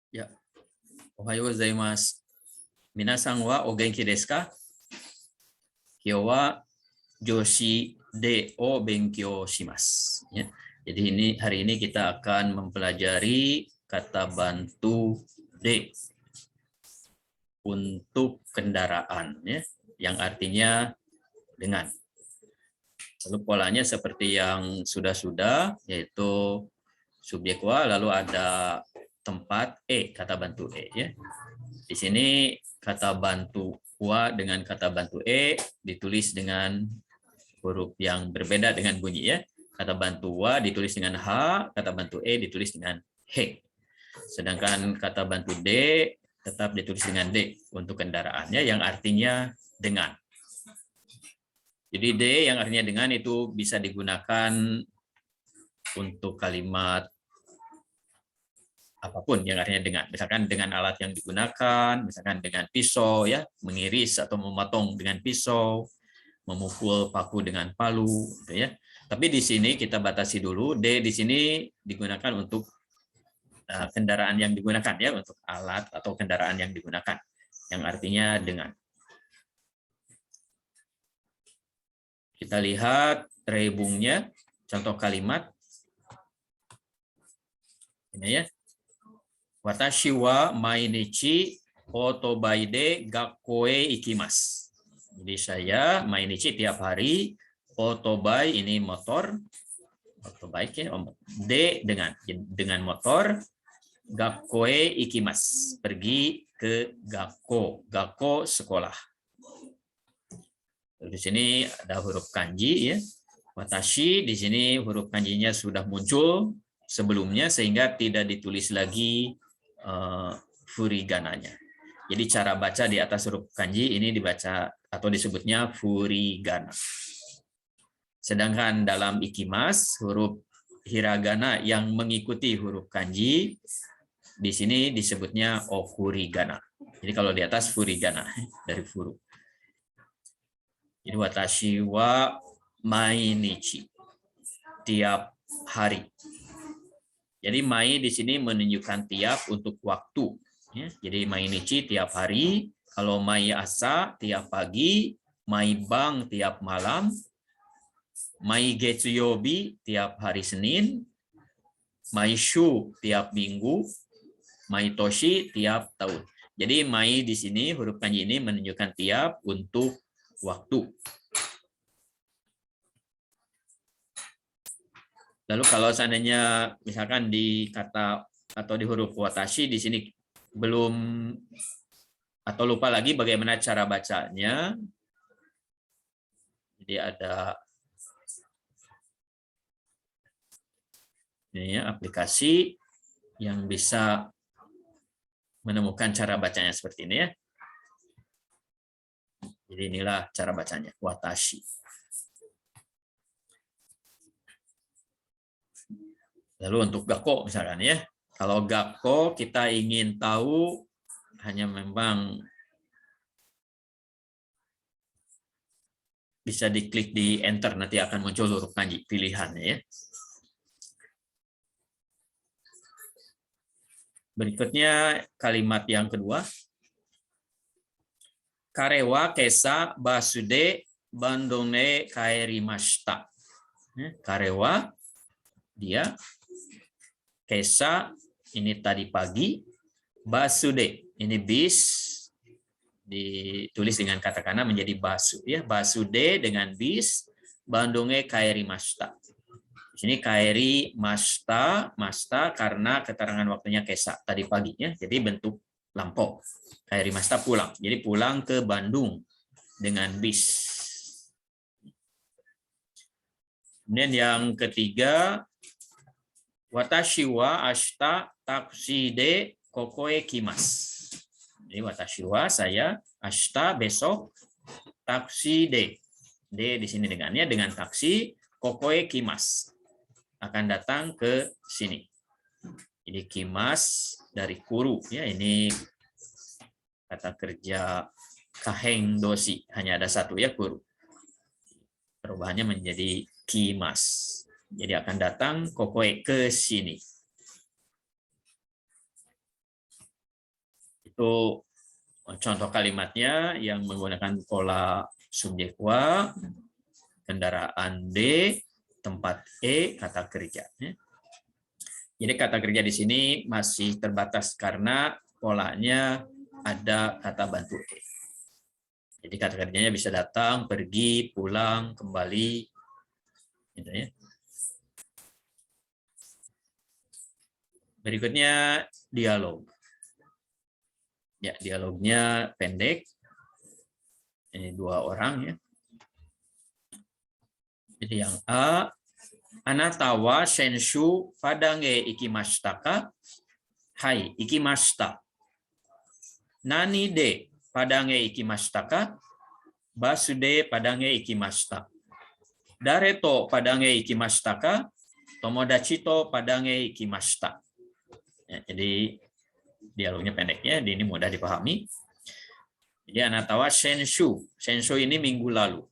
Ya, ohayou gozaimasu. Minasan wa o genki desu ka? Kyou wa joshi de o benkyou shimasu. Ya. Jadi hari ini kita akan mempelajari kata bantu de untuk kendaraan, ya, yang artinya dengan. Lalu polanya seperti yang sudah-sudah, yaitu subjek wa, lalu ada tempat kata bantu ya. Di sini kata bantu wa dengan kata bantu ditulis dengan huruf yang berbeda dengan bunyi, ya. Kata bantu wa ditulis dengan h, kata bantu ditulis dengan he. Sedangkan kata bantu d tetap ditulis dengan d untuk kendaraannya yang artinya dengan. Jadi d yang artinya dengan itu bisa digunakan untuk kalimat apapun yang artinya dengan, misalkan dengan alat yang digunakan, misalkan dengan pisau, ya, mengiris atau memotong dengan pisau, memukul paku dengan palu, gitu ya. Tapi di sini kita batasi dulu, d di sini digunakan untuk kendaraan yang digunakan, ya, untuk alat atau kendaraan yang digunakan, yang artinya dengan. Kita lihat rebungnya, contoh kalimat ini, ya. Watashi wa mainichi otobai de gakko e ikimasu. Jadi saya mainichi tiap hari, otobai ini motor, otobaik, ya, de dengan motor, gakko e ikimasu pergi ke gakko, gakko sekolah. Di sini ada huruf kanji, ya. Watashi di sini huruf kanjinya sudah muncul sebelumnya sehingga tidak ditulis lagi furigananya. Jadi cara baca di atas huruf kanji ini dibaca atau disebutnya furigana. Sedangkan dalam ikimas, huruf hiragana yang mengikuti huruf kanji di sini disebutnya ofurigana. Jadi kalau di atas furigana dari furu. Jadi watashi wa mainichi, tiap hari. Jadi mai di sini menunjukkan tiap untuk waktu, ya. Jadi mainichi tiap hari, kalau mai asa tiap pagi, mai bang tiap malam, mai getsuyobi tiap hari Senin, mai shu tiap minggu, mai toshi tiap tahun. Jadi mai di sini huruf kanji ini menunjukkan tiap untuk waktu. Lalu kalau seandainya misalkan di kata atau di huruf watashi di sini belum atau lupa lagi bagaimana cara bacanya. Jadi ada ini, ya, aplikasi yang bisa menemukan cara bacanya seperti ini, ya. Jadi inilah cara bacanya, watashi. Lalu untuk gakko misalkan, ya. Kalau gakko kita ingin tahu hanya memang bisa diklik di enter, nanti akan muncul huruf kanji pilihannya, ya. Berikutnya kalimat yang kedua. Karewa kesa basude bandone kaerimashita. Karewa dia, kesa ini tadi pagi, basude ini bis, ditulis dengan katakana menjadi basu, ya. Basude dengan bis, bandonge kaerimashita. Di sini kaerimashita, masta karena keterangan waktunya kesa tadi pagi, ya. Jadi bentuk lampau. Kaerimashita pulang. Jadi pulang ke Bandung dengan bis. Kemudian yang ketiga, watashi wa ashita taksi de kokoe kimasu. Jadi watashi wa saya, ashita besok, taksi de di sini dengannya dengan taksi, kokoe kimasu akan datang ke sini. Jadi kimas dari kuru, ya, ini kata kerja kaheng dosi, hanya ada satu, ya, kuru. Perubahannya menjadi kimas. Jadi akan datang kokoe ke sini. Untuk contoh kalimatnya yang menggunakan pola subjek wa, kendaraan D, tempat E, kata kerja. Jadi kata kerja di sini masih terbatas karena polanya ada kata bantu E. Jadi kata kerjanya bisa datang, pergi, pulang, kembali, gitu ya. Berikutnya dialog. Ya, dialognya pendek. Ini 2 orang ya. Jadi yang A, anata wa senshu padange ikimashita ka? Hai, ikimashita. Nani de padange ikimashita ka? Basu de padange ikimashita. Dare to padange ikimashita ka? Tomodachi to padange ikimashita. Ya, jadi dialognya pendek ya, ini mudah dipahami. Jadi anata wa senshu. Senshu ini minggu lalu.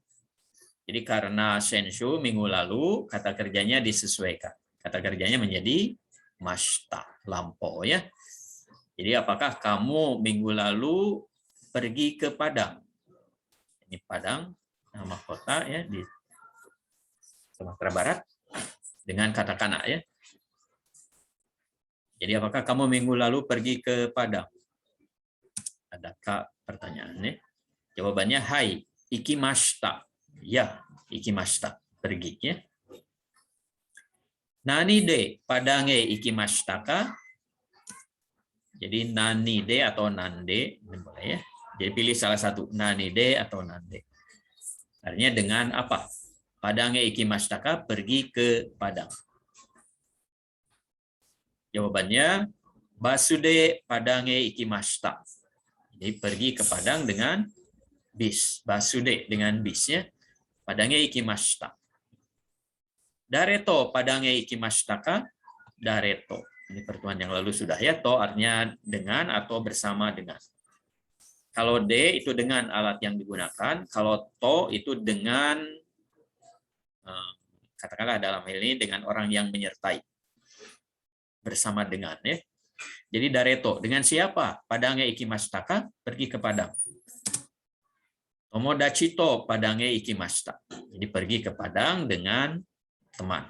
Jadi karena senshu minggu lalu, kata kerjanya disesuaikan. Kata kerjanya menjadi mashita, lampau ya. Jadi apakah kamu minggu lalu pergi ke Padang? Ini Padang, nama kota ya di Sumatera Barat dengan kata kana ya. Jadi apakah kamu minggu lalu pergi ke Padang? Adakah pertanyaannya? Jawabannya hai, ikimashita. Ya, ikimashita, pergi ya. Nani de padange ikimashita ka? Jadi nani de atau nande, boleh ya. Jadi pilih salah satu, nani de atau nande. Artinya dengan apa? Padange ikimashita ka, pergi ke Padang. Jawabannya basude padange ikimashita. Jadi pergi ke Padang dengan bis. Basude dengan bisnya. Padange ikimashita. Dareto padange ikimashita ka? Dareto. Ini pertemuan yang lalu sudah ya. To artinya dengan atau bersama dengan. Kalau D itu dengan alat yang digunakan. Kalau to itu dengan, katakanlah dalam hal ini dengan orang yang menyertai. Bersama dengan ya. Jadi dareto. Dengan siapa? Padange ikimashita ka? Pergi ke Padang. Tomodachi to padange ikimashita. Jadi pergi ke Padang dengan teman.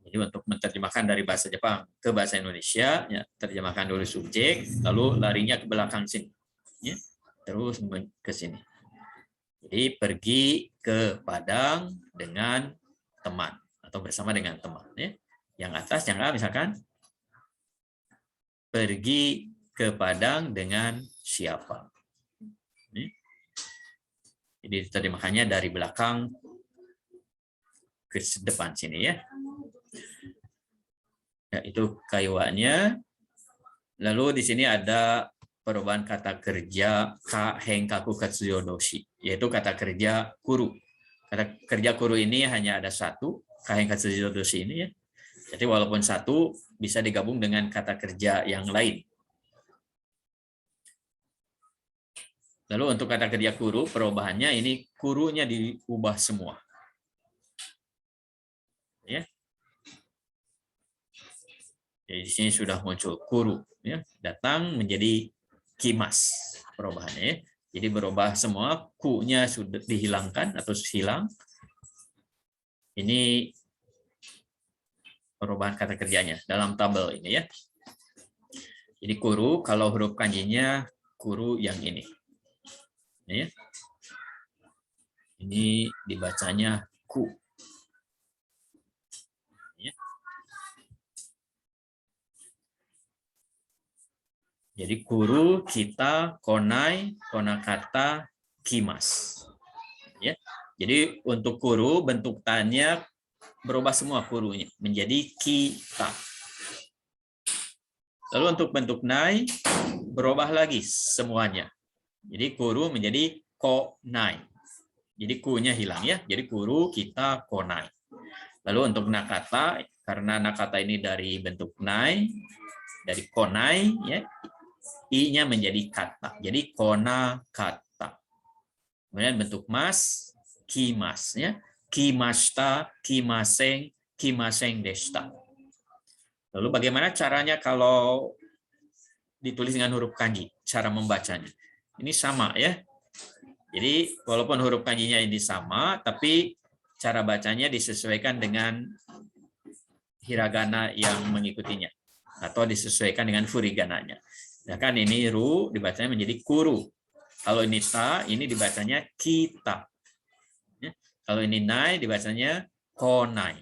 Jadi untuk menerjemahkan dari bahasa Jepang ke bahasa Indonesia, ya, terjemahkan dulu subjek, lalu larinya ke belakang sini, ya, terus ke sini. Jadi pergi ke Padang dengan teman atau bersama dengan teman. Ya. Yang atas, yang A misalkan, pergi ke Padang dengan siapa. Ya. Jadi terjemahkannya dari belakang ke depan sini ya. Ya, itu kaiwanya. Lalu di sini ada perubahan kata kerja ka henkaku katsuyodoshi, yaitu kata kerja kuru. Kata kerja kuru ini hanya ada satu, ka henkatsuyōdoshi ini ya. Jadi walaupun satu bisa digabung dengan kata kerja yang lain. Lalu untuk kata kerja kuru, perubahannya ini kurunya diubah semua. Ya. Jadi di sini sudah muncul kuru, ya, datang menjadi kimas perubahannya. Ya. Jadi berubah semua, ku-nya sudah dihilangkan atau hilang. Ini perubahan kata kerjanya dalam tabel ini ya. Jadi kuru kalau huruf kanjinya kuru yang ini. Ya. Ini dibacanya ku. Ya. Jadi kuru, kita, konai, konakata, kimas. Ya. Jadi untuk kuru bentuk tanya berubah semua kurunya menjadi kita. Lalu untuk bentuk nai berubah lagi semuanya. Jadi kuru menjadi konai. Jadi ku-nya hilang ya. Jadi kuru, kita, konai. Lalu untuk nakata, karena nakata ini dari bentuk nai, dari konai ya. I-nya menjadi kata. Jadi kona kata. Kemudian bentuk mas, kimas ya. Kimashita, kimaseng, kimaseng deshita. Lalu bagaimana caranya kalau ditulis dengan huruf kanji, cara membacanya? Ini sama ya. Jadi walaupun huruf kanjinya ini sama, tapi cara bacanya disesuaikan dengan hiragana yang mengikutinya atau disesuaikan dengan furigananya. Nah kan ini ru dibacanya menjadi kuru. Kalau ini ta, ini dibacanya kita. Ya. Kalau ini nai dibacanya konai.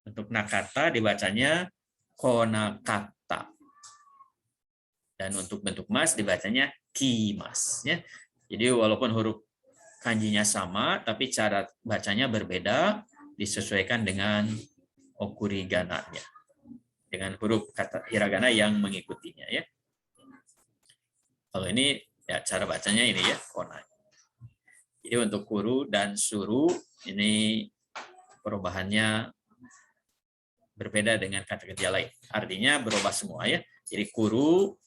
Untuk nakata dibacanya konakata. Dan untuk bentuk mas dibacanya kimas. Ya. Jadi walaupun huruf kanjinya sama, tapi cara bacanya berbeda, disesuaikan dengan okurigananya, dengan huruf kata hiragana yang mengikutinya. Ya. Kalau ini ya cara bacanya ini ya konai. Jadi untuk kuru dan suru ini perubahannya berbeda dengan kata kerja lain. Artinya berubah semua ya. Jadi kuru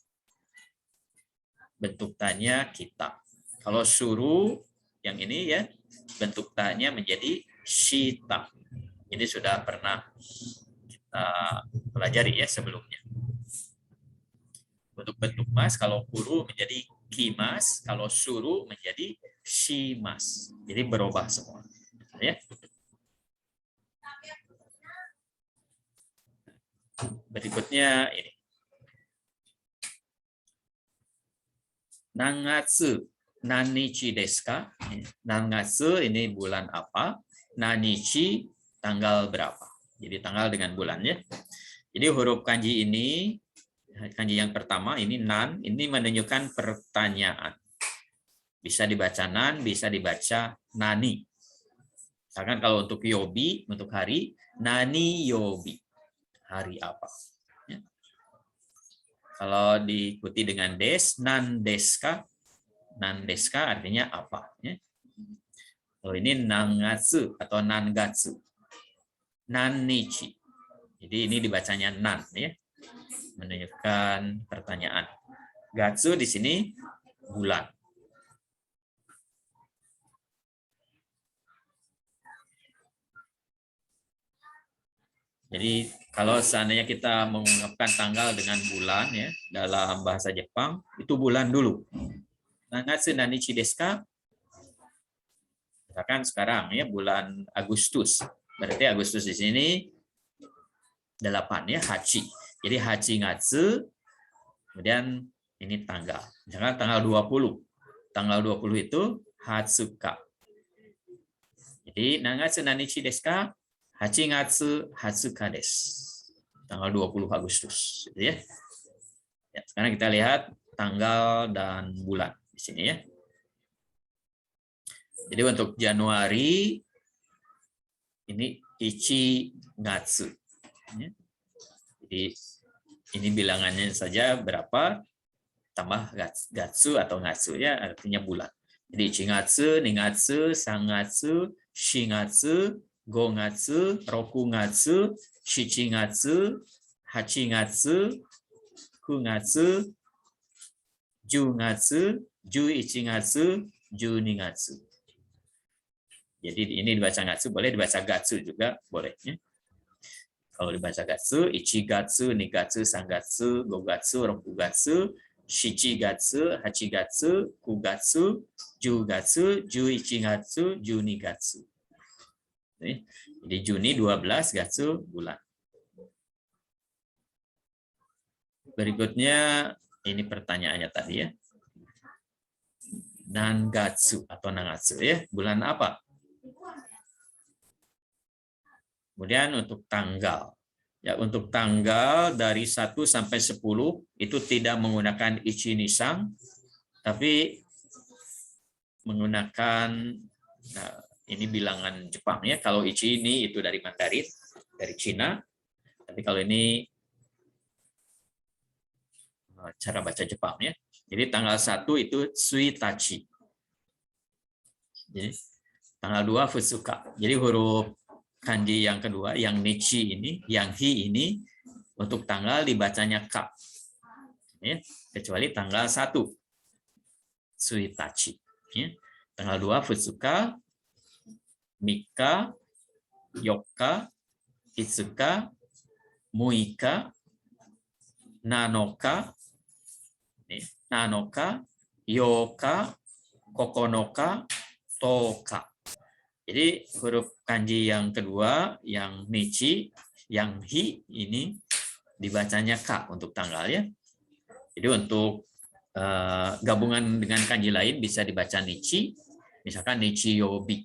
bentuk tanya kita. Kalau suruh yang ini ya bentuk tanya menjadi shita. Ini sudah pernah kita pelajari ya sebelumnya. Untuk bentuk mas kalau kuru menjadi kimas, kalau suruh menjadi shimas. Jadi berubah semua. Ya. Berikutnya ini. Nangatsu nanichi desu ka? Nangatsu ini bulan apa? Nanichi tanggal berapa? Jadi tanggal dengan bulannya. Jadi huruf kanji ini, kanji yang pertama ini nan, ini menunjukkan pertanyaan. Bisa dibaca nan, bisa dibaca nani. Misalkan kalau untuk yobi, untuk hari, nani yobi. Hari apa? Kalau diikuti dengan des, nan deska. Nan deska artinya apa? Ya. Kalau ini nangatsu atau nangatsu. Nanichi. Jadi ini dibacanya nan. Ya. Menunjukkan pertanyaan. Gatsu di sini bulan. Jadi kalau seandainya kita mengungkapkan tanggal dengan bulan ya dalam bahasa Jepang itu bulan dulu. Nangatsu nanichi desu ka? Misalkan sekarang ya bulan Agustus. Berarti Agustus di sini 8 ya hachi. Jadi hachi ngatsu kemudian ini tanggal. Misalkan tanggal 20. Tanggal 20 itu hatsuka. Jadi nangatsu nanichi desu ka? Hachingatsu hatsuka desu. Tanggal 20 Agustus. Gitu ya. Ya, sekarang kita lihat tanggal dan bulan di sini ya. Jadi untuk Januari ini Ichigatsu. Ya. Jadi ini bilangannya saja berapa tambah gatsu atau ngatsu ya artinya bulan. Jadi Ichigatsu, Nigatsu, Sangatsu, Shingatsu, Gogatsu, Rokugatsu, Shichigatsu, Hachigatsu, Kugatsu, Jugatsu, Juichigatsu, Junigatsu. Jadi ini dibaca gatsu, boleh dibaca gatsu juga, boleh. Ya. Kalau dibaca gatsu, Ichigatsu, Nigatsu, Sangatsu, Gogatsu, Rokugatsu, Shichigatsu, Hachigatsu, Kugatsu, Jugatsu, Juichigatsu, Junigatsu. Jadi Juni 12, Gatsu bulan. Berikutnya ini pertanyaannya tadi ya. Nangatsu atau nangatsu ya, bulan apa? Kemudian untuk tanggal. Ya, untuk tanggal dari 1 sampai 10 itu tidak menggunakan ichi nisang tapi menggunakan ini bilangan Jepang ya. Kalau ichi ini itu dari Mandarin, dari Cina. Tapi kalau ini cara baca Jepang ya. Jadi tanggal 1 itu suitachi. Jadi tanggal 2 futsuka. Jadi huruf kanji yang kedua, yang nichi ini, yang hi ini untuk tanggal dibacanya ka. Ya, kecuali tanggal 1 suitachi. Ya. Tanggal 2 futsuka, Mika, Yoka, itsuka, muika, nanoka, nanoka, yoka, kokonoka, toka. Jadi huruf kanji yang kedua, yang nichi, yang hi, ini dibacanya ka untuk tanggal ya. Jadi untuk gabungan dengan kanji lain bisa dibaca nichi, misalkan nichi yobi.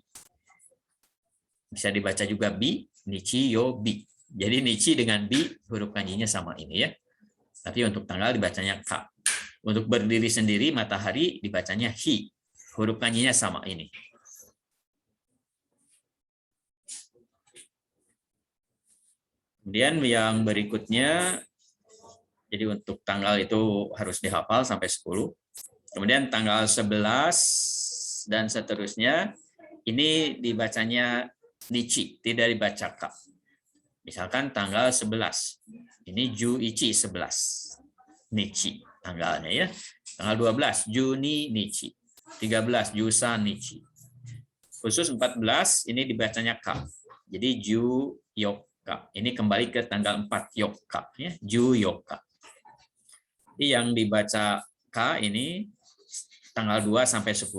Bisa dibaca juga bi, nichi yobi. Jadi nichi dengan bi huruf kanjinya sama ini ya. Tapi untuk tanggal dibacanya ka. Untuk berdiri sendiri matahari dibacanya hi. Huruf kanjinya sama ini. Kemudian yang berikutnya, jadi untuk tanggal itu harus dihafal sampai 10. Kemudian tanggal 11 dan seterusnya, ini dibacanya nichi, tidak dibaca ka. Misalkan tanggal 11, ini Juichi 11, nichi tanggalnya ya. Tanggal 12, Juni nichi. 13, Jusan nichi. Khusus 14, ini dibacanya ka. Jadi Ju Yoka. Ini kembali ke tanggal 4 Yoka ya, Ju Yoka. Yang dibaca K ini tanggal 2 sampai 10,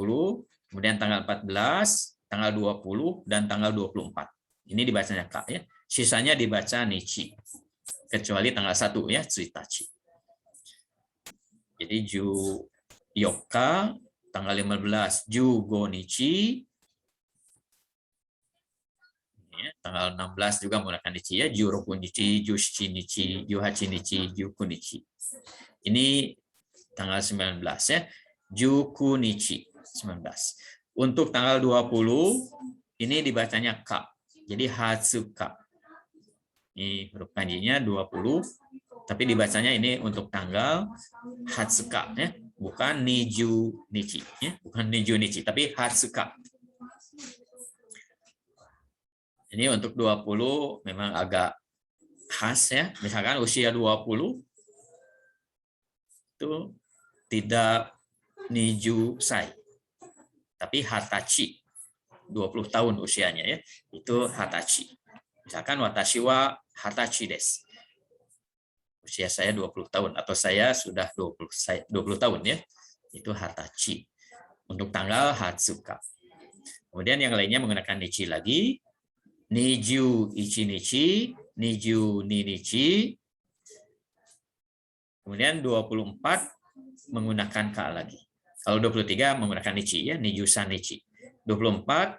kemudian tanggal 14, tanggal 20 dan tanggal 24. Ini dibacanya K ya. Sisanya dibaca nichi. Kecuali tanggal 1 ya, Tsuitachi. Jadi Ju Yoka, tanggal 15 Ju Go nichi. Ya, tanggal 16 juga menggunakan nichi ya, Ju Roku nichi, Ju Shichi nichi, Ju Hachi nichi, Ju Ku nichi. Ini tanggal 19 ya, Juku nichi 19. Untuk tanggal 20 ini dibacanya ka. Jadi Hatsuka. Ini huruf kanjinya 20, tapi dibacanya ini untuk tanggal Hatsuka ya, bukan Niju nichi ya, bukan Niju nichi, tapi Hatsuka. Ini untuk 20 memang agak khas ya. Misalkan usia 20 itu tidak Niju Sai, tapi Hatachi. 20 tahun usianya ya. Itu Hatachi. Misalkan watashi wa Hatachi desu. Usia saya 20 tahun atau saya sudah 20 tahun ya. Itu Hatachi. Untuk tanggal Hatsuka. Kemudian yang lainnya menggunakan nichi lagi. Niju ichi nichi, Niju ni nichi. Kemudian 24 menggunakan ka lagi. Kalau 23 menggunakan nichi ya, Niju san nichi. 24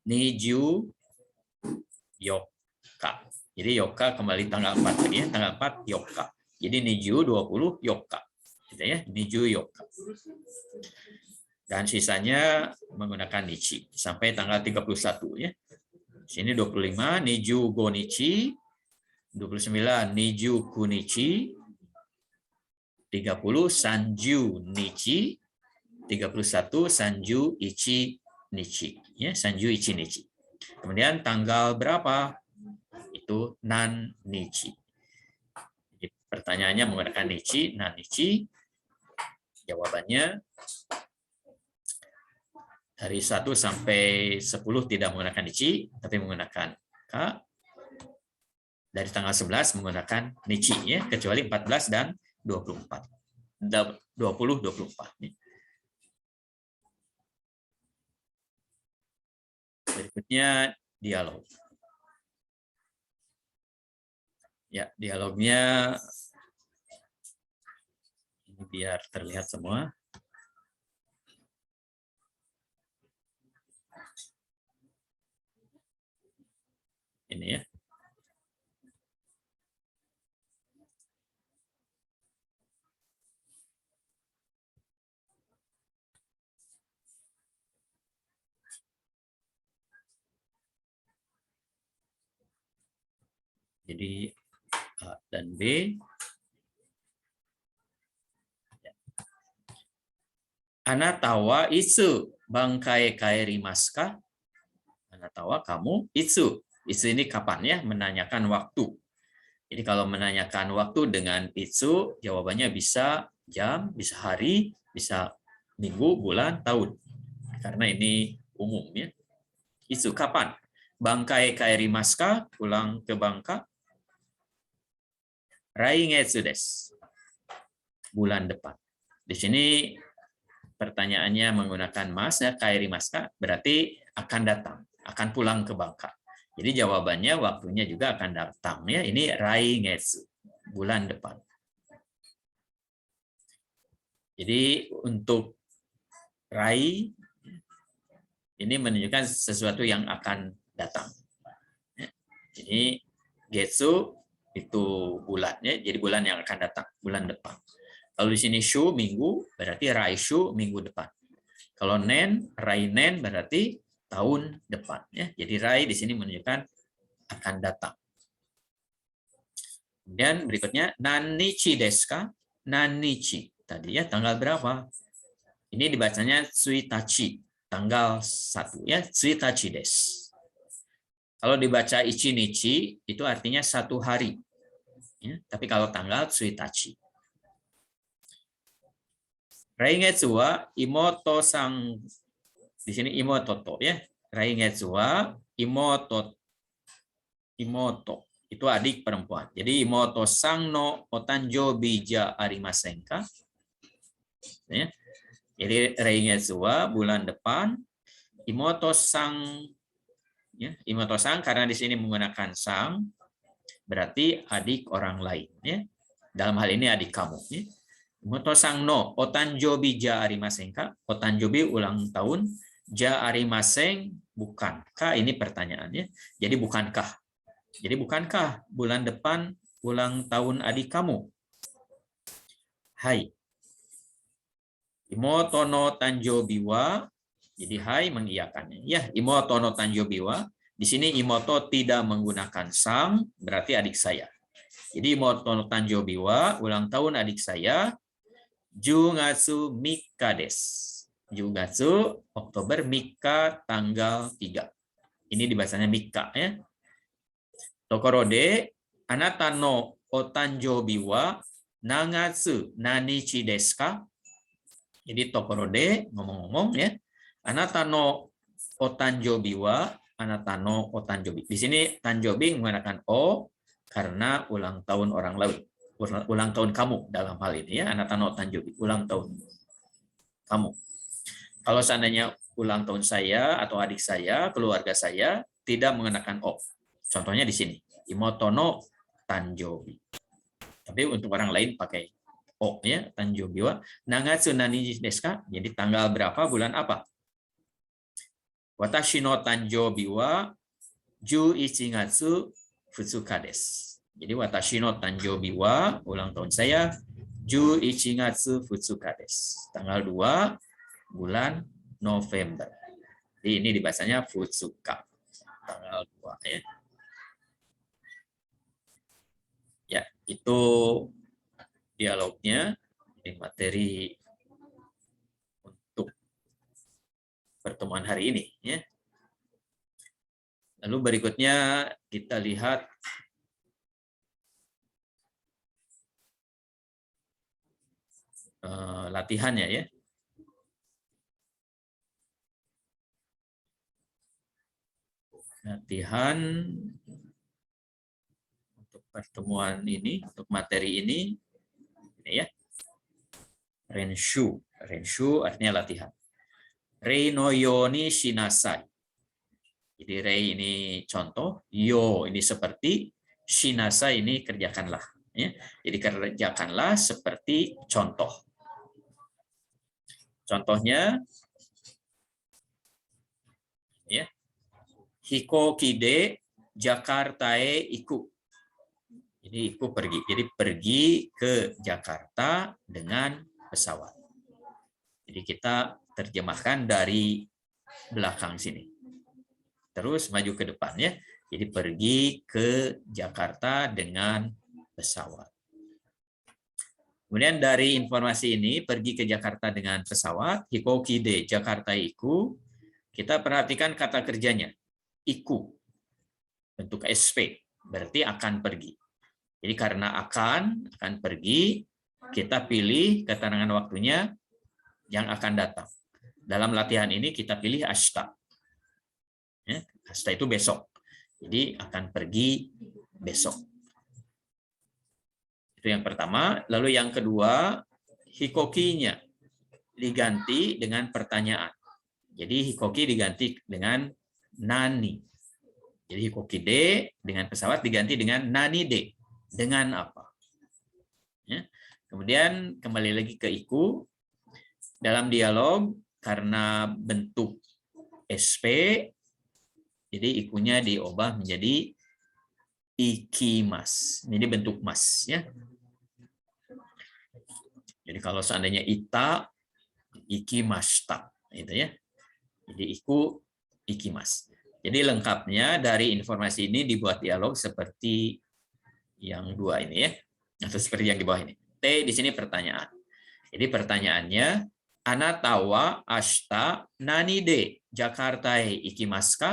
Niju Yoka. Jadi Yoka kembali tanggal 4 tadi ya, tanggal 4 Yoka. Jadi Niju 20 Yoka. Gitu ya, Niju Yoka. Dan sisanya menggunakan nichi sampai tanggal 31 ya. Sini 25 Niju Go nichi, 29 Niju Ku nichi, 30 Sanju nichi, 31 Sanju ichi nichi ya, Sanju ichi nichi. Kemudian tanggal berapa? Itu nan nichi. Jadi pertanyaannya menggunakan nichi, nan nichi. Jawabannya dari 1 sampai 10 tidak menggunakan nichi, tapi menggunakan ka. Dari tanggal 11 menggunakan nichi ya, kecuali 14 dan 24. 20-24. Berikutnya dialog. Ya, dialognya ini biar terlihat semua. Ini ya. Jadi A dan B. Anatawa itsu bangkai kaerimasu ka? Anatawa kamu itsu. Itsu ini kapan ya? Menanyakan waktu. Jadi kalau menanyakan waktu dengan itsu, jawabannya bisa jam, bisa hari, bisa minggu, bulan, tahun. Karena ini umum ya. Itsu kapan? Bangkai KRI Maska pulang ke Bangka. Raigetsu desu. Bulan depan. Di sini pertanyaannya menggunakan mas ya, KRI Maska berarti akan datang, akan pulang ke Bangka. Jadi jawabannya waktunya juga akan datang ya. Ini raigetsu, bulan depan. Jadi untuk rai ini menunjukkan sesuatu yang akan datang. Jadi getsu itu bulannya, jadi bulan yang akan datang, bulan depan. Kalau di sini shu minggu, berarti raishu minggu depan. Kalau nen, rainen berarti tahun depan. Ya. Jadi rai di sini menunjukkan akan datang. Kemudian berikutnya nanichi desu ka? Nanichi. Tadi ya tanggal berapa? Ini dibacanya tsuitachi, tanggal 1 ya, tsuitachi desu. Kalau dibaca ichinichi itu artinya 1 hari. Ya, tapi kalau tanggal tsuitachi. Raigetsu wa imoto sang, di sini imoto to ya. Raigetsu wa imoto itu adik perempuan. Jadi imoto sang no otanjoubi ja arimasen ka? Ya. Jadi raigetsu wa bulan depan, imoto sang ya, imoto sang karena di sini menggunakan sang berarti adik orang lain ya. Dalam hal ini adik kamu ya. Imoto sang no otanjoubi ja arimasen ka? Otanjoubi ulang tahun, ja arimasen bukan. Ka ini pertanyaannya. Jadi bukankah? Jadi bukankah bulan depan ulang tahun adik kamu? Hai. Imoto no tanjoubi wa, jadi hai mengiyakannya. Ya, imoto no tanjoubi wa. Di sini imoto tidak menggunakan sang, berarti adik saya. Jadi imoto no tanjoubi wa, ulang tahun adik saya, Jugatsu Mika desu. Jugatsu Oktober, Mika tanggal 3. Ini dibacanya Mika ya. Tokorode anata no otanjoubi wa nagatsu nanichi desu ka? Jadi tokorode ngomong-ngomong ya. Anata no otanjoubi wa, anata no otanjoubi. Di sini tanjoubi menggunakan o karena ulang tahun orang lain. Ulang tahun kamu dalam hal ini ya, anata no tanjoubi, ulang tahun kamu. Kalau seandainya ulang tahun saya atau adik saya, keluarga saya tidak mengenakan o. Contohnya di sini, imoto no tanjoubi. Tapi untuk orang lain pakai o ya, tanjoubi wa nagatsu nani desu ka? Jadi tanggal berapa, bulan apa? Watashi no tanjoubi wa 11 gatsu 2 desu. Jadi watashi no tanjoubi wa, ulang tahun saya, 11 gatsu 2 desu. Tanggal 2 bulan November. Jadi ini dibacanya futsuka. Tanggal 2 ya. Ya, itu dialognya, ini materi untuk pertemuan hari ini ya. Lalu berikutnya kita lihat latihannya ya. Latihan untuk pertemuan ini, untuk materi ini ya. Renshu. Renshu artinya latihan. Rei no yo ni shinasai. Jadi rei ini contoh, yo ini seperti, shinasai ini kerjakanlah. Ya. Jadi kerjakanlah seperti contoh. Contohnya, ya, hikoki de Jakartae iku. Jadi iku pergi. Jadi pergi ke Jakarta dengan pesawat. Jadi kita terjemahkan dari belakang sini. Terus maju ke depan ya. Jadi pergi ke Jakarta dengan pesawat. Kemudian dari informasi ini, pergi ke Jakarta dengan pesawat, hikoki de Jakarta iku, kita perhatikan kata kerjanya, iku, bentuk SP, berarti akan pergi. Jadi karena akan pergi, kita pilih keterangan waktunya yang akan datang. Dalam latihan ini kita pilih ashita. Ya, ashita itu besok. Jadi akan pergi besok. Itu yang pertama. Lalu yang kedua, hikokinya diganti dengan pertanyaan. Jadi hikoki diganti dengan nani. Jadi hikoki de dengan pesawat diganti dengan nani de. Dengan apa? Ya. Kemudian kembali lagi ke iku. Dalam dialog, karena bentuk SP, jadi ikunya diubah menjadi ikimas. Ini bentuk mas, ya. Jadi kalau seandainya ita, ikimashita, gitu ya. Jadi iku, ikimas. Jadi lengkapnya dari informasi ini dibuat dialog seperti yang dua ini, ya, atau seperti yang di bawah ini. T di sini pertanyaan. Jadi pertanyaannya, anata wa ashita nani de Jakarta ikimasu ka?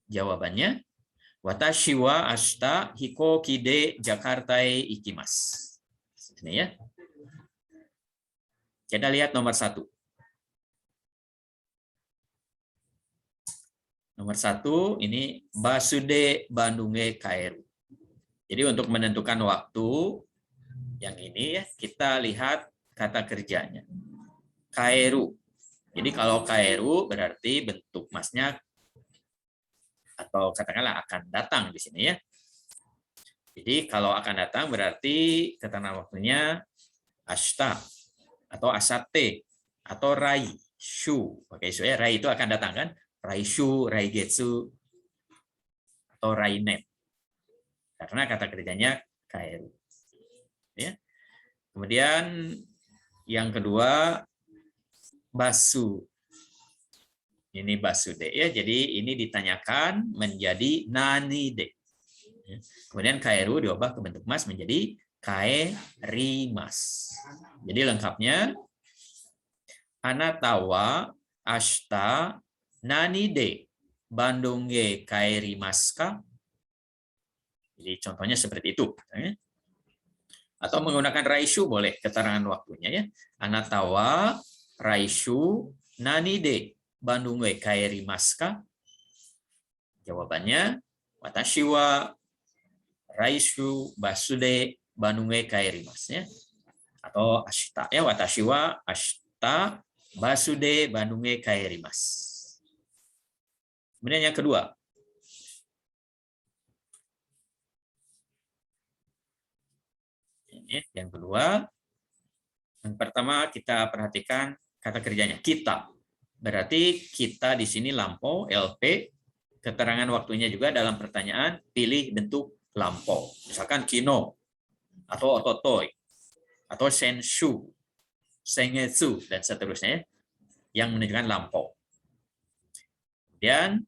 Jawabannya, watashi wa ashita hikoki de Jakarta ikimasu. Ini ya. Kita lihat nomor 1. Nomor 1 ini Basude Bandunge Kaeru. Jadi untuk menentukan waktu yang ini ya, kita lihat kata kerjanya. Kaeru. Jadi kalau kaeru berarti bentuk masnya atau katakanlah akan datang di sini ya. Jadi kalau akan datang berarti keterangan waktunya ashita atau asate atau rai shu. Pakai shu ya, rai itu akan datang kan? Rai shu, rai getsu atau rai nem. Karena kata kerjanya kaeru. Ya. Kemudian yang kedua basu. Ini basude ya. Jadi ini ditanyakan menjadi nani de. Kemudian kaeru diubah ke bentuk mas menjadi kaerimas. Jadi lengkapnya anata wa ashita nani de Bandunge kaerimasu ka? Jadi contohnya seperti itu. Atau menggunakan raishu boleh keterangan waktunya ya. Anata wa raishu nani de Bandunge kaerimasu ka? Jawabannya watashi wa raishu basude Bandunge kaerimasu ya. Atau ashita ya, watashi wa ashita basude Bandunge kaerimasu. Kemudian yang kedua. Ini yang kedua. Yang pertama kita perhatikan kata kerjanya kita. Berarti kita di sini lampau LP, keterangan waktunya juga dalam pertanyaan pilih bentuk lampau. Misalkan kino atau ototoi atau senshu, sengetsu dan seterusnya yang menunjukkan lampau. Kemudian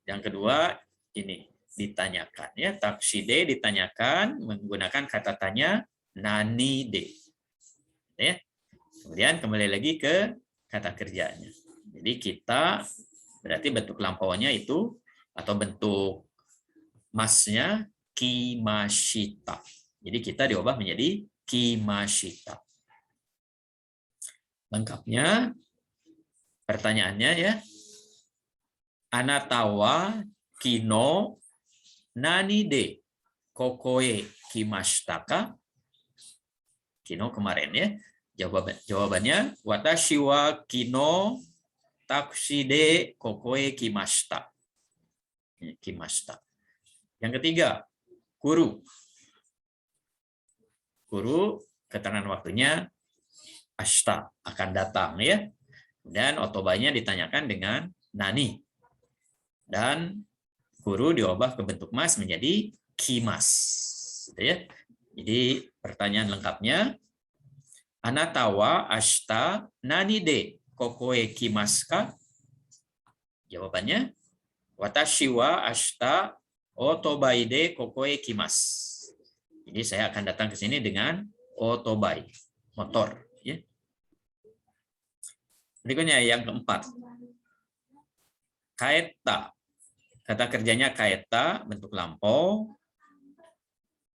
yang kedua ini ditanyakan ya, takside ditanyakan menggunakan kata tanya nani de. Ya. Kemudian kembali lagi ke kata kerjanya. Jadi kita berarti bentuk lampauannya itu atau bentuk masnya kimashita. Jadi kita diubah menjadi kimashita. Lengkapnya pertanyaannya ya. Anata wa kino nani de kokoe kimashita ka? Kino kemarin ya. Jawabannya watashi wa kino taksi de kokoe kimashita. Kimashita. Yang ketiga, kuru. Kuru keterangan waktunya ashita akan datang ya. Dan otobanya ditanyakan dengan nani. Dan kuru diubah ke bentuk mas menjadi kimas. Gitu ya. Jadi pertanyaan lengkapnya anata wa ashita nani de kokoe kimasu ka? Jawabannya watashi wa ashita otobai de kokoe kimasu. Jadi saya akan datang ke sini dengan otobai, motor ya. Berikutnya yang keempat. Kaeta. Kata kerjanya kaeta, bentuk lampau.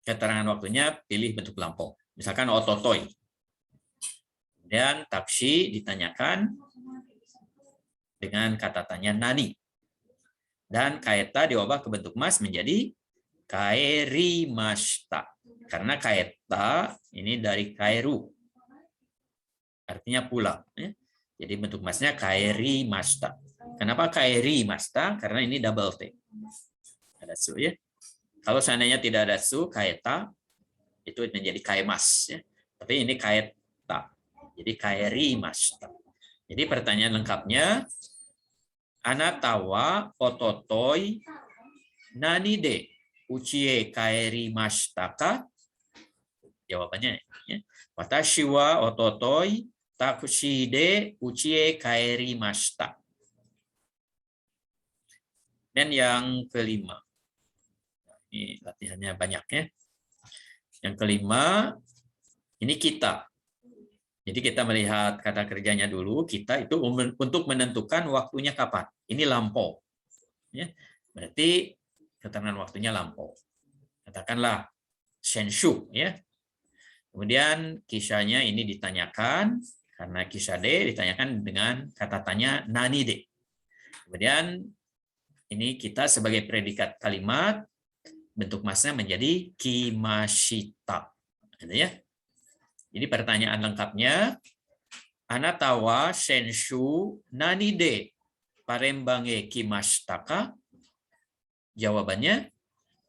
Keterangan waktunya pilih bentuk lampau. Misalkan ototoi. Dan taksi ditanyakan dengan kata tanya nani. Dan kaeta diubah ke bentuk mas menjadi kaerimashita. Karena kaeta ini dari kaeru, artinya pulang. Jadi bentuk masnya kaerimashita. Kenapa kaerimashita? Karena ini double T. Ada su ya. Kalau seandainya tidak ada su, kaeta itu menjadi kaemas ya. Tapi ini kaeta. Jadi kaerimashita. Jadi pertanyaan lengkapnya, anata wa ototoi nani de uchie kaerimashita ka? Jawabannya ya. Watashi wa ototoi takushi de uchie kaerimashita. Dan yang kelima. Ini latihannya banyak ya. Yang kelima, ini kita. Jadi kita melihat kata kerjanya dulu, kita itu untuk menentukan waktunya kapan. Ini lampau. Ya. Berarti keterangan waktunya lampau. Katakanlah senshu ya. Kemudian kisahnya ini ditanyakan, karena kisah de ditanyakan dengan kata tanya nani de. Kemudian ini kita sebagai predikat kalimat, bentuk masnya menjadi kimashita. Gitu ya. Jadi pertanyaan lengkapnya, anata wa senshu nani de parembange kimashita ka? Jawabannya,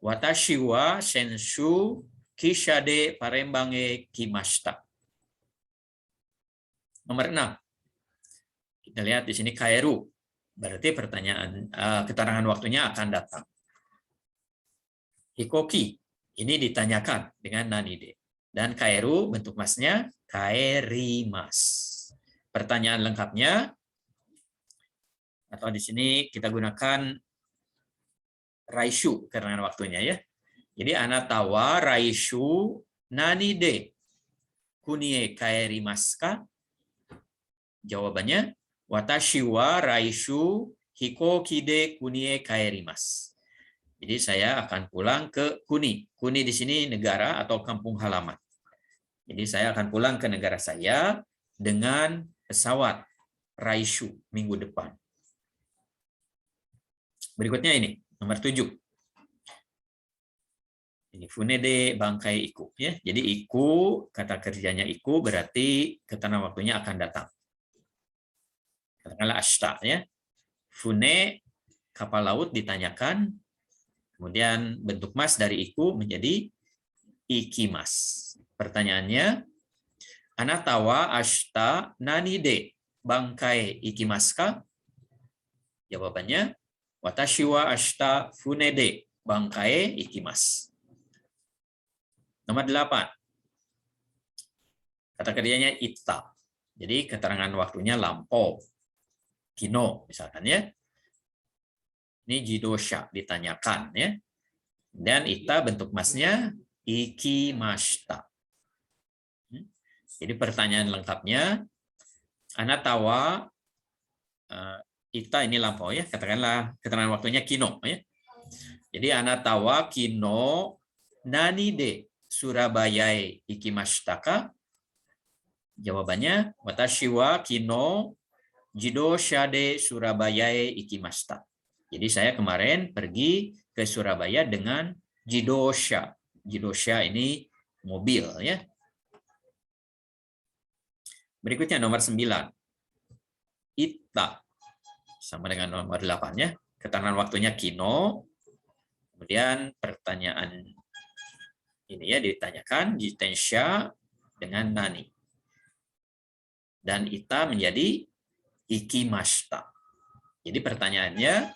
watashi wa senshu kisha de parembange kimashita. Nomor 6. Kita lihat di sini kaeru. Berarti pertanyaan keterangan waktunya akan datang. Hikoki ini ditanyakan dengan nani de. Dan kaeru bentuk masnya kaerimas. Pertanyaan lengkapnya, atau di sini kita gunakan raishu keterangan waktunya ya. Jadi anata wa raishu nani de kunie kaerimasu ka? Jawabannya, watashi wa raishu hikoki de kunie kaerimasu. Jadi saya akan pulang ke Kuni. Kuni di sini negara atau kampung halaman. Jadi saya akan pulang ke negara saya dengan pesawat raishu minggu depan. Berikutnya ini, nomor 7. Ini funede bangkai iku ya. Jadi iku, kata kerjanya iku berarti keterangan waktunya akan datang. Katakanlah ashita ya. Fune kapal laut ditanyakan, kemudian bentuk mas dari iku menjadi ikimas. Pertanyaannya, anata wa ashita nani de bangkai ikimasu ka? Jawabannya, watashi wa ashita fune de bangkai ikimasu. Nomor 8. Kata kerjanya ita. Jadi keterangan waktunya lampau. Kino misalkan ya. Ini jidosha ditanyakan ya. Dan ita bentuk masnya ikimashita. Jadi pertanyaan lengkapnya, anata wa ita ini lampau ya, katakanlah keterangan waktunya kino ya. Jadi anata wa kino nani de Surabaya ikimashita ka? Jawabannya, watashi wa kino jidosha de Surabaya ikimashita. Jadi saya kemarin pergi ke Surabaya dengan jidosha. Jidosha ini mobil ya. Berikutnya nomor 9. Ita. Sama dengan nomor 8 ya. Keterangan waktunya kino. Kemudian pertanyaan ini ya ditanyakan jitensha dengan nani. Dan ita menjadi ikimashita. Jadi pertanyaannya,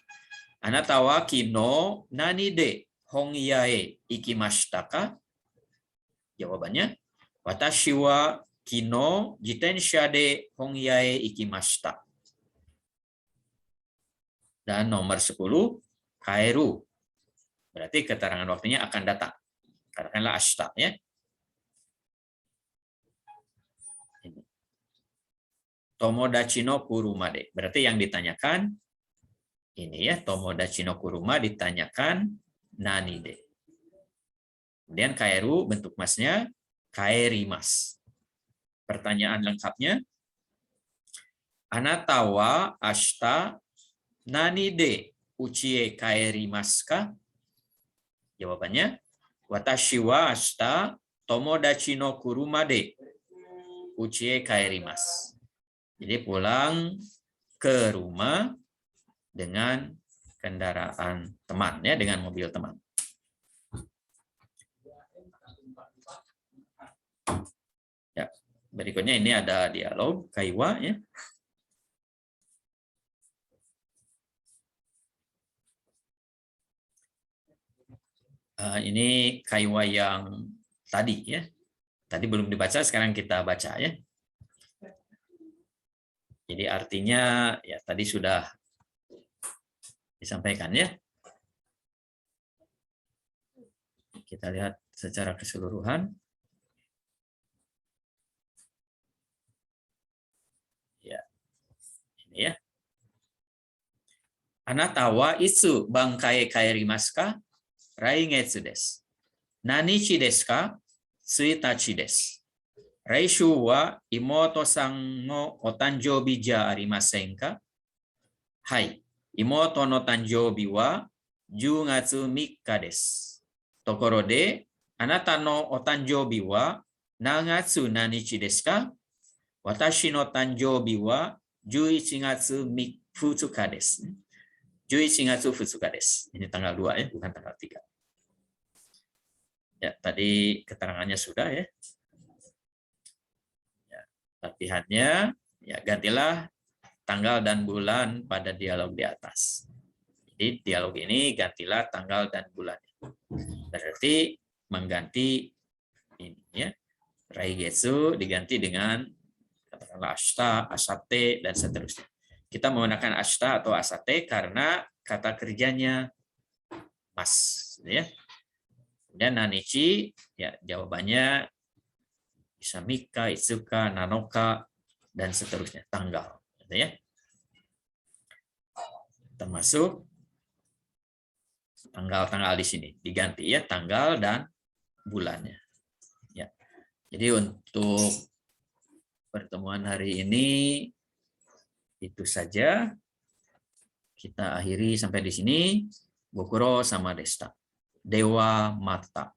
anata wa kino nani de hongiyae ikimashita ka? Jawabannya, watashi wa kino jitensha de hongiyae ikimashita. Dan nomor 10, kaeru. Berarti keterangan waktunya akan datang. Katakanlah ashita ya. Tomodachi no kuruma de. Berarti yang ditanyakan ini ya, tomodachi no kuruma ditanyakan nani de. Kemudian kaeru bentuk masnya kaerimas. Pertanyaan lengkapnya, anata wa ashita nani de uchie kaerimasu ka? Jawabannya, watashi wa ashita tomodachi no kuruma de uchie kaerimasu. Jadi pulang ke rumah dengan kendaraan teman, ya, dengan mobil teman. Ya, berikutnya ini ada dialog kaiwa, ya. Ini kaiwa yang tadi, ya. Tadi belum dibaca, sekarang kita baca, ya. Jadi artinya ya tadi sudah disampaikan, ya. Kita lihat secara keseluruhan. Ya. Ini, ya. Anata wa itsu bankai kaerimasu ka? Raigetsu desu. Nanichi desu ka? Suitachi desu. Raishu wa imoto-san no otanjoubi ja arimasen ka? Hai. Imoto no tanjoubi wa 10月3日です。ところで、あなたのお誕生日は何月何日ですか？私の誕生日は11月2日です。11月2日です。Ini tanggal 2, ya, bukan tanggal 3. Ya, tadi keterangannya sudah, ya. Latihannya, ya, gantilah tanggal dan bulan pada dialog di atas. Jadi dialog ini gantilah tanggal dan bulan. Berarti mengganti ini, ya. Raigetsu diganti dengan katakanlah ashita, asate, dan seterusnya. Kita menggunakan ashita atau asate karena kata kerjanya mas, ya. Kemudian nanichi, ya, jawabannya bisa mika, itsuka, nanoka, dan seterusnya, tanggal, gitu, ya. Termasuk tanggal-tanggal di sini diganti, ya, tanggal dan bulannya, ya. Jadi untuk pertemuan hari ini itu saja, kita akhiri sampai di sini. Gokuro sama deshita. Dewa mata.